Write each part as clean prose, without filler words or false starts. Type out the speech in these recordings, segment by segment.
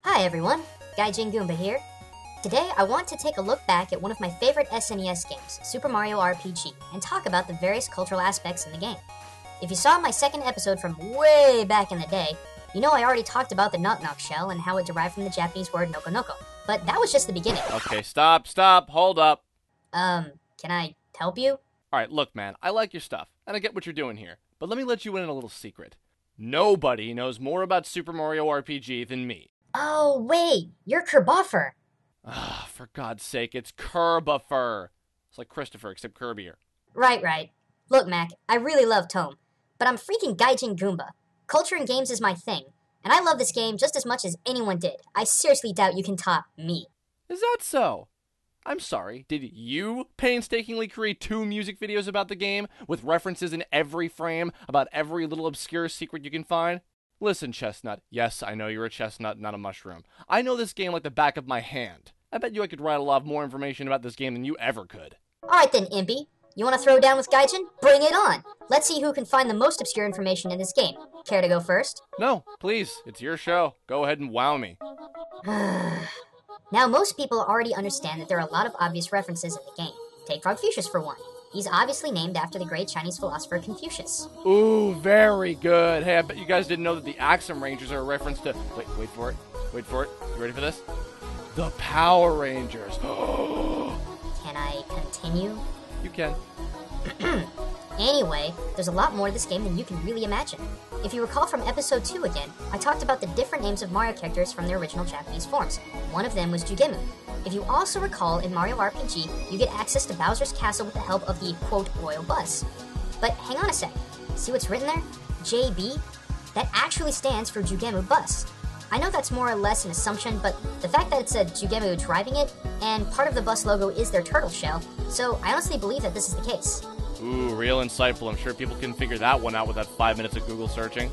Hi everyone, Gaijin Goombah here. Today I want to take a look back at one of my favorite SNES games, Super Mario RPG, and talk about the various cultural aspects in the game. If you saw my second episode from way back in the day, you know I already talked about the knock knock shell and how it derived from the Japanese word noko noko, but that was just the beginning. Okay, stop, hold up. Can I help you? Alright, look man, I like your stuff, and I get what you're doing here, but let me let you in on a little secret. Nobody knows more about Super Mario RPG than me. Oh, wait, you're Kirbopher. Ah, for God's sake, it's Kirbopher. It's like Christopher, except Kirbier. Right. Look, Mac, I really love TOME, but I'm freaking Gaijin Goombah. Culture in games is my thing, and I love this game just as much as anyone did. I seriously doubt you can top me. Is that so? I'm sorry, did you painstakingly create 2 music videos about the game, with references in every frame about every little obscure secret you can find? Listen, Chestnut, yes, I know you're a chestnut, not a mushroom. I know this game like the back of my hand. I bet you I could rattle off more information about this game than you ever could. Alright then, Impy. You want to throw down with Gaijin? Bring it on! Let's see who can find the most obscure information in this game. Care to go first? No, please, it's your show. Go ahead and wow me. Now, most people already understand that there are a lot of obvious references in the game. Take Frogfucius for one. He's obviously named after the great Chinese philosopher Confucius. Ooh, very good. Hey, I bet you guys didn't know that the Axum Rangers are a reference to... Wait for it. You ready for this? The Power Rangers. Can I continue? You can. Anyway, there's a lot more to this game than you can really imagine. If you recall from episode 2 again, I talked about the different names of Mario characters from their original Japanese forms. One of them was Jugemu. If you also recall, in Mario RPG, you get access to Bowser's castle with the help of the, quote, royal bus. But hang on a sec. See what's written there? JB? That actually stands for Jugemu Bus. I know that's more or less an assumption, but the fact that it said Jugemu driving it, and part of the bus logo is their turtle shell, so I honestly believe that this is the case. Ooh, real insightful. I'm sure people can figure that one out with that 5 minutes of Google searching.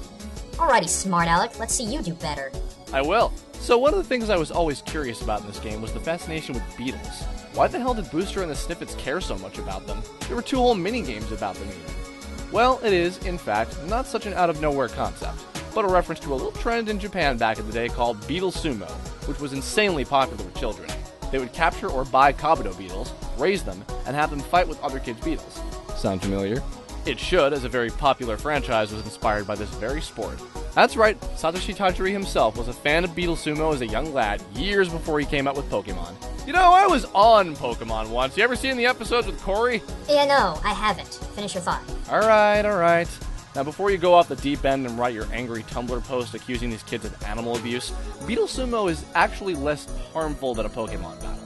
Alrighty, smart Alec, let's see you do better. I will. So one of the things I was always curious about in this game was the fascination with beetles. Why the hell did Booster and the Snippets care so much about them? There were 2 whole mini-games about them even. Well, it is, in fact, not such an out-of-nowhere concept, but a reference to a little trend in Japan back in the day called Beetle Sumo, which was insanely popular with children. They would capture or buy Kabuto beetles, raise them, and have them fight with other kids' beetles. Sound familiar? It should, as a very popular franchise was inspired by this very sport. That's right, Satoshi Tajiri himself was a fan of Beetle Sumo as a young lad, years before he came out with Pokemon. You know, I was on Pokemon once. You ever seen the episodes with Corey? Yeah, no, I haven't. Finish your thought. Alright. Now, before you go off the deep end and write your angry Tumblr post accusing these kids of animal abuse, Beetle Sumo is actually less harmful than a Pokemon battle.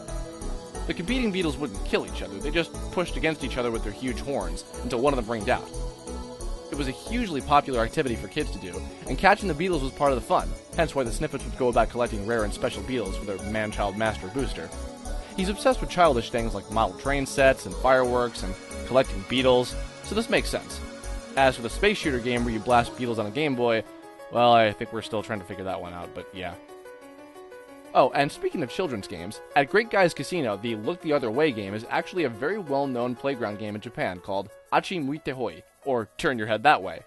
The competing beetles wouldn't kill each other, they just pushed against each other with their huge horns until one of them rained out. It was a hugely popular activity for kids to do, and catching the beetles was part of the fun, hence why the Snippets would go about collecting rare and special beetles for their man-child master Booster. He's obsessed with childish things like model train sets and fireworks and collecting beetles, so this makes sense. As for the space shooter game where you blast beetles on a Game Boy, well, I think we're still trying to figure that one out, but yeah. Oh, and speaking of children's games, at Great Guy's Casino, the Look the Other Way game is actually a very well-known playground game in Japan called Achi Muite Hoi, or Turn Your Head That Way.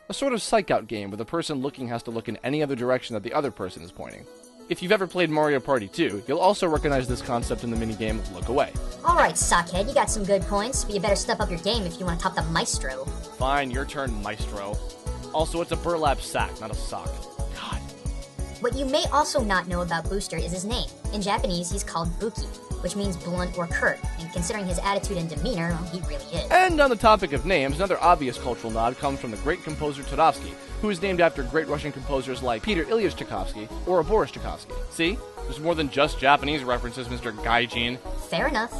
A sort of psych-out game where the person looking has to look in any other direction that the other person is pointing. If you've ever played Mario Party 2, you'll also recognize this concept in the minigame Look Away. Alright, Sockhead, you got some good points, but you better step up your game if you want to top the Maestro. Fine, your turn, Maestro. Also, it's a burlap sack, not a sock. God. What you may also not know about Booster is his name. In Japanese, he's called Buki, which means blunt or curt, and considering his attitude and demeanor, well, he really is. And on the topic of names, another obvious cultural nod comes from the great composer Tarkovsky, who is named after great Russian composers like Peter Ilyich Tchaikovsky or Boris Tchaikovsky. See? There's more than just Japanese references, Mr. Gaijin. Fair enough.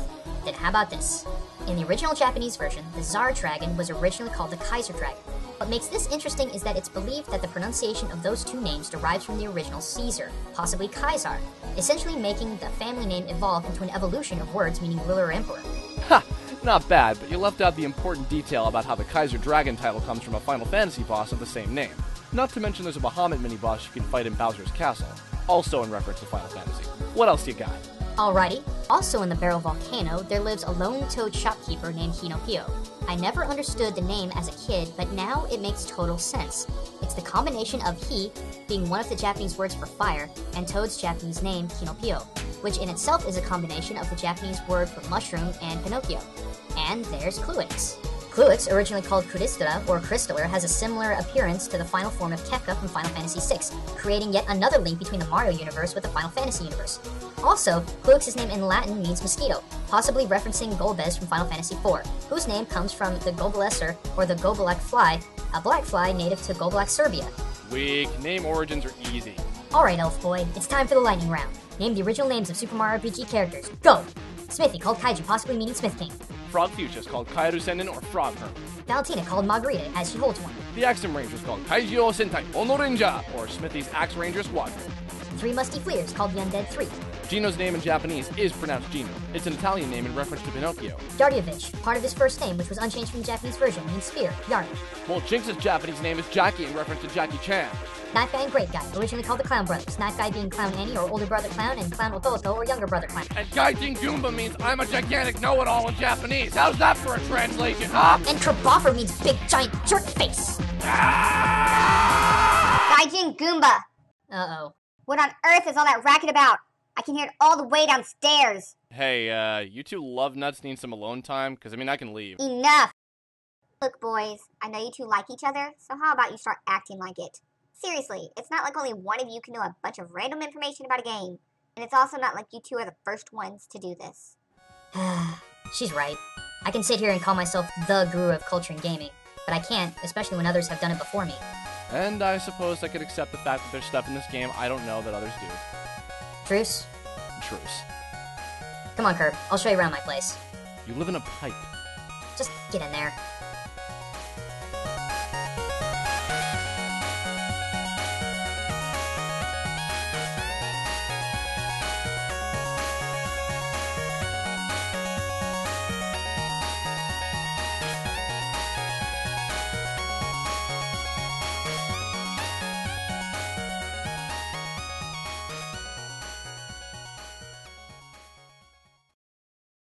Then how about this? In the original Japanese version, the Tsar Dragon was originally called the Kaiser Dragon. What makes this interesting is that it's believed that the pronunciation of those two names derives from the original Caesar, possibly Kaisar, essentially making the family name evolve into an evolution of words meaning ruler or emperor. Ha! Not bad, but you left out the important detail about how the Kaiser Dragon title comes from a Final Fantasy boss of the same name. Not to mention there's a Bahamut mini-boss you can fight in Bowser's Castle, also in reference to Final Fantasy. What else you got? Alrighty, also in the Barrel Volcano, there lives a lone toad shopkeeper named Hinopio. I never understood the name as a kid, but now it makes total sense. It's the combination of hi, being one of the Japanese words for fire, and Toad's Japanese name, Hinopio, which in itself is a combination of the Japanese word for mushroom and Pinocchio. And there's Cluix. Cluix, originally called Crystallia or Crystaller, has a similar appearance to the final form of Kefka from Final Fantasy VI, creating yet another link between the Mario universe with the Final Fantasy universe. Also, Cluix's name in Latin means mosquito, possibly referencing Golbez from Final Fantasy IV, whose name comes from the Gobelesser, or the Gobelak fly, a black fly native to Gobelak, Serbia. Weak. Name origins are easy. Alright, Elf Boy, it's time for the lightning round. Name the original names of Super Mario RPG characters. Go! Smithy, called Kaiju, possibly meaning Smith King. Frog Fuchsia is called Kairu Senden or Frog Hermit. Valentina, called Margarita, as she holds one. The Axum Ranger is called Kaijio Sentai Onorinja, or Smithy's Axe Ranger Squadron. Three Musty Fleers, called the Undead Three. Gino's name in Japanese is pronounced Gino. It's an Italian name in reference to Pinocchio. Yardievich, part of his first name, which was unchanged from the Japanese version, means spear, Yard. Well, Jinx's Japanese name is Jackie in reference to Jackie Chan. Knife Guy and Great Guy, originally called the Clown Brothers. Knife Guy being Clown Annie or older brother Clown, and Clown Ototo or younger brother Clown. And Gaijin Goombah means I'm a gigantic know-it-all in Japanese. How's that for a translation, huh? And Kirbopher means big, giant, jerk face. Gaijin Goombah! Uh-oh. What on earth is all that racket about? I can hear it all the way downstairs. Hey, you two love nuts need some alone time? Because, I can leave. Enough! Look, boys, I know you two like each other, so how about you start acting like it? Seriously, it's not like only one of you can know a bunch of random information about a game. And it's also not like you two are the first ones to do this. She's right. I can sit here and call myself the guru of culture and gaming, but I can't, especially when others have done it before me. And I suppose I could accept the fact that there's stuff in this game I don't know that others do. Truce? Truce. Come on, Kirb. I'll show you around my place. You live in a pipe. Just get in there.